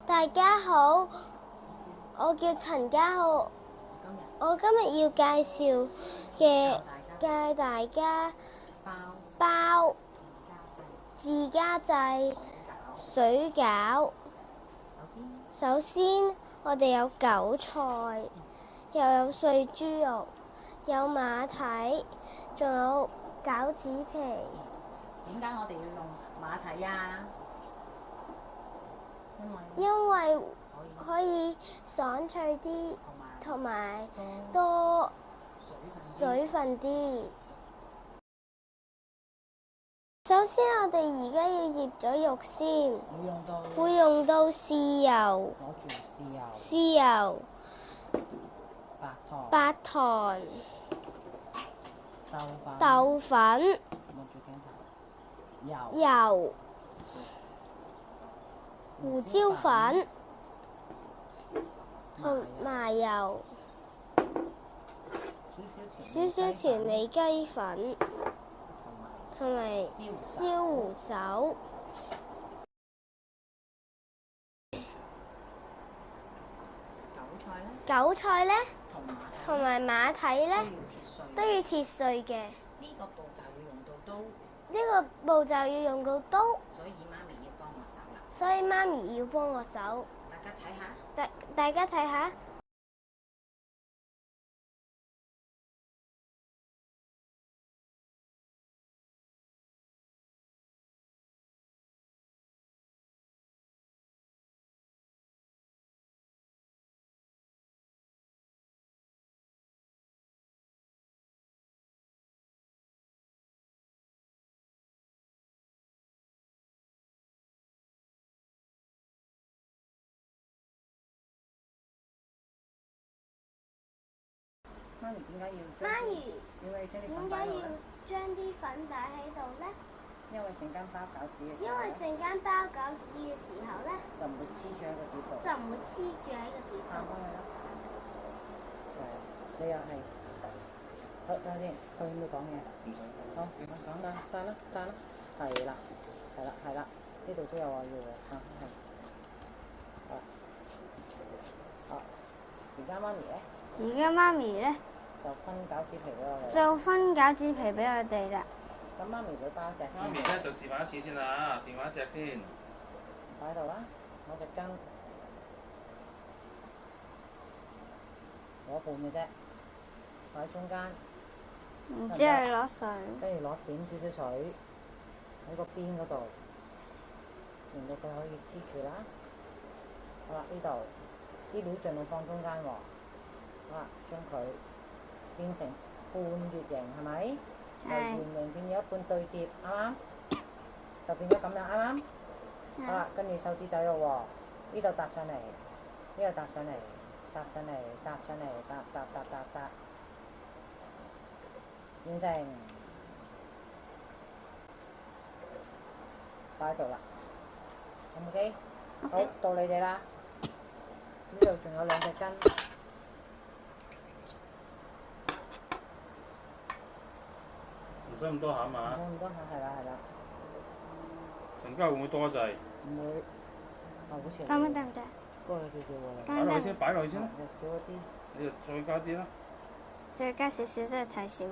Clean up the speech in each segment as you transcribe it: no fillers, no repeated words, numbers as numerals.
大家好，我叫陳家浩，我今日要介紹嘅教大家包自家製水餃。首先，我哋有韭菜，又有碎豬肉，有馬蹄，仲有餃子皮。點解我哋要用馬蹄呀？因為可以爽脆啲，同埋多水分啲。首先，我哋而家要醃咗肉先，會用到豉油、白糖、豆粉、油、胡椒粉同麻油，少少調味雞粉，同埋燒胡酒。韭菜呢，同埋馬蹄呢，都要切碎嘅。呢個步驟要用到刀，呢個步驟要用到刀，所以媽咪要幫我手啦。所以媽咪要幫我手。大家睇下，大家睇下。媽咪點解要將啲粉擺喺度呢？因為陣間包餃子嘅時候，因為陣間包餃子嘅時候呢，就唔會黐住喺個碟度。就唔會黐住喺個碟度。翻去啦。你又係。好，等下先，佢要唔要講嘢？唔使。好，講啦，曬啦，曬啦。係啦，係啦，係啦，呢度都有話要喎，係。好。而家媽咪咧？就分餃子皮俾我哋。就分餃子皮俾我哋啦。咁媽咪會包隻先。媽咪咧就示範一次先啦，示範一隻先。擺喺度啦，攞隻羹，攞半嘅啫，擺喺中間。然之後攞水。跟住攞點少少水喺個邊嗰度，令到佢可以黐住啦。好啦，呢度啲料盡量放中間喎。好啦，將佢變成半月形，係咪？由圓形變咗一半對接，啱啱？就變咗咁樣，啱啱？好啦，跟住手指仔咯喎，呢度搭上嚟，呢度搭上嚟，搭上嚟，搭上嚟，搭，完成，擺喺度啦。OK，好，到你哋啦。呢度仲有兩隻羹。唔使咁多餡嘛？唔使咁多餡，係啦，係啦。陳家會唔會多滯？唔會，好似得唔得？多咗少少喎。擺落去先，擺落去先啦。又少咗啲。你就再加啲啦。再加少少，真係太少。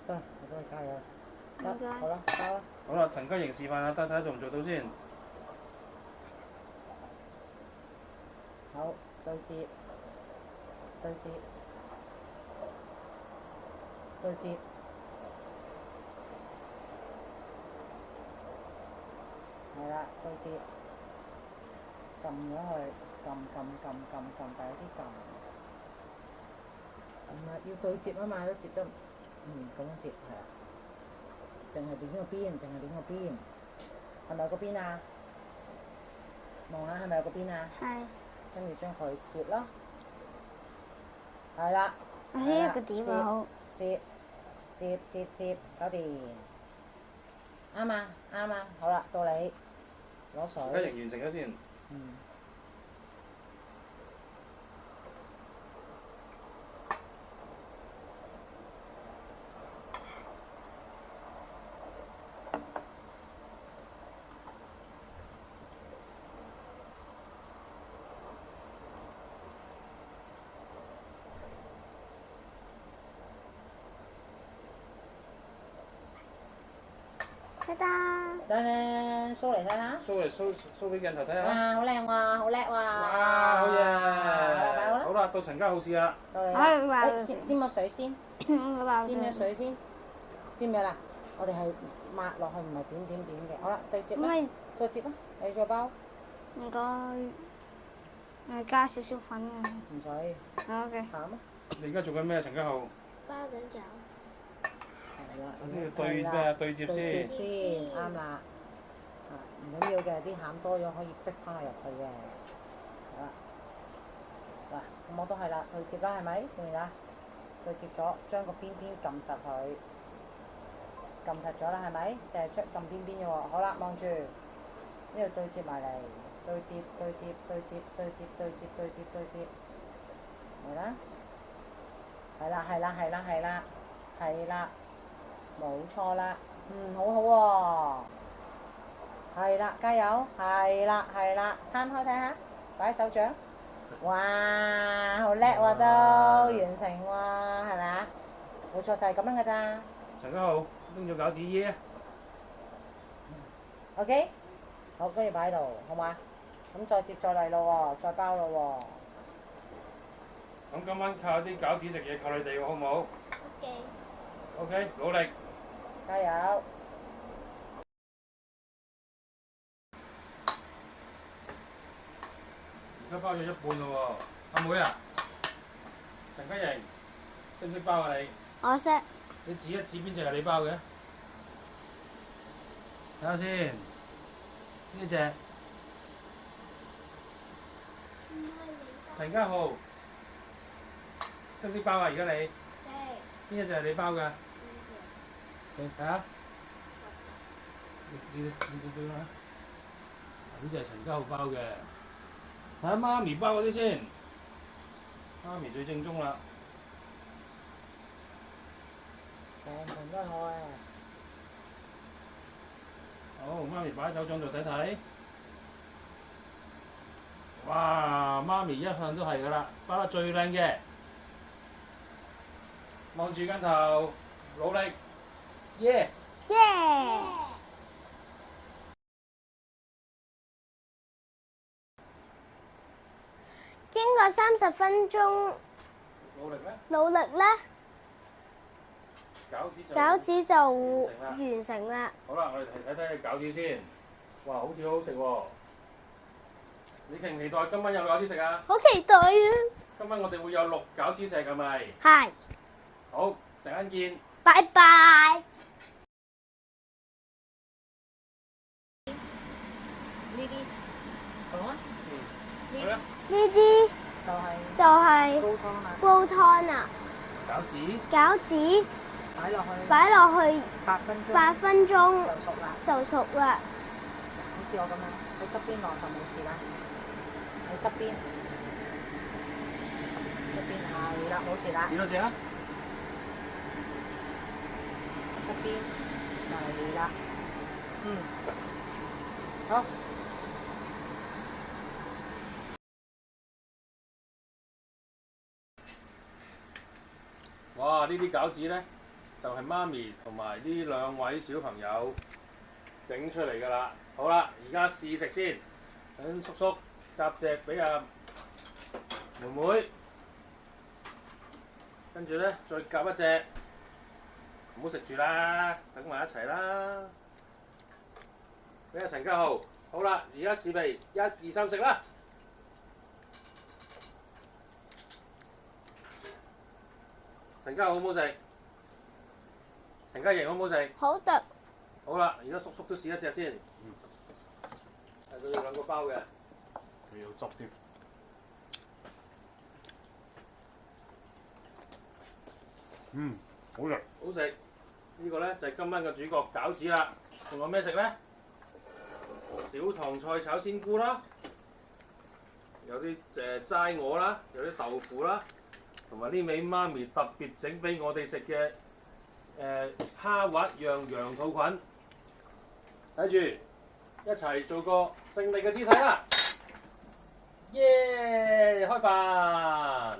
得，我幫你加油。得，好啦，加啦。好啦，陳家瑩示範下，睇睇做唔做到先。好，對接，對接，對接。係啦，對接。撳咗去，撳，但有啲撳。要對接啊嘛，都接得，咁樣接係啦。淨係攣個邊，係咪有個邊啊？望下係咪有個邊啊？係。跟住將佢接咯，係啦。我先一個點啊，好。接，搞掂。啱啊，好啦，到你攞水。陳家瑩完成咗先。得得。等陣，show 嚟睇下。 show 俾鏡頭睇下。哇！好靚喎，好叻喎。哇！好嘢。好啦，好啦，到陳家豪試啦。到你啦。誒，沾咗水先，沾咗水先，沾咗啦。我哋係抹落去，唔係點點點嘅。好啦，對接啦，再接啦，你再包。唔該。我加少少粉啊。唔使。好嘅。鹹啊！你而家做緊咩啊，陳家豪？包緊餃子。係啦。呢個對咩啊？對接對接先。先，啱啦。唔緊要嘅，啲餡多咗可以逼翻佢入去嘅。好啦。嗱，咁我都係啦，對接啦，係咪？見唔見啊？對接咗，將個邊邊撳實佢，撳實咗啦，係咪？就係將撳邊邊嘅喎。好啦，望住呢度對接埋嚟，對接對接對接對接對接對接對接，嚟啦！係啦係啦係啦係啦係啦，冇錯啦，好好喎，係啦，加油，係啦係啦，攤開睇下，擺手掌。哇，好叻喎都完成喎，係咪啊？冇錯，就係咁樣㗎咋。陳家豪拎咗餃子耶。OK， 好，跟住擺喺度，好嘛？咁再接再厲咯喎，再包咯咁今晚靠啲餃子食嘢，靠你哋喎，好唔好 OK。 ？OK，努力。喎，加油！而家包咗一半咯喎，阿妹啊，陳家瑩，識唔識包啊你？我識。你指一指邊隻係你包嘅？睇下先，呢隻陳家豪，識唔識包啊？而家你邊一隻係你包㗎？你睇下，呢啲啦，呢隻係陳家豪包嘅。睇下媽咪包嗰啲先，媽咪最正宗啦。成盤都係我啊！好，媽咪擺喺手掌度睇睇。哇！媽咪一向都係㗎啦，包得最靚嘅。望住鏡頭，努力，耶！耶！經過30分鐘努力咧，努力咧，餃子就完成啦。好啦，我哋睇睇餃子先。哇，好似好好食喎！你期唔期待今晚有餃子食啊？好期待啊！今晚我哋會有6餃子食係咪？係。好，陣間見。拜拜。呢啲講啊，好啦，呢啲就係高湯啊，煲湯啊！餃子擺落去8分鐘就熟啦。好似我咁樣，喺側邊落就冇事啦。喺側邊係啦，冇事啦。幾多隻啊？側邊係啦，好。哇！呢啲餃子咧，就係媽咪同埋呢2位小朋友整出嚟㗎啦。好啦，而家試食先，等叔叔夾隻俾阿妹妹，跟住咧再夾一隻，唔好食住啦，等埋一齊啦。俾阿陳家豪，好啦，而家試味，1、2、3食啦。陳家豪好唔好食？陳家瑩好唔好食？好食。好啦，而家叔叔都試一隻先。係佢哋2個包嘅，仲有汁添。好食。好食。呢個咧就係今晚嘅主角餃子啦。仲有咩食咧？小棠菜炒鮮菇啦，有啲齋鵝啦，有啲豆腐啦。同埋呢味媽咪特別整俾我哋食嘅蝦滑釀羊肚菌，睇住一齊做個勝利嘅姿勢啦！耶！開飯！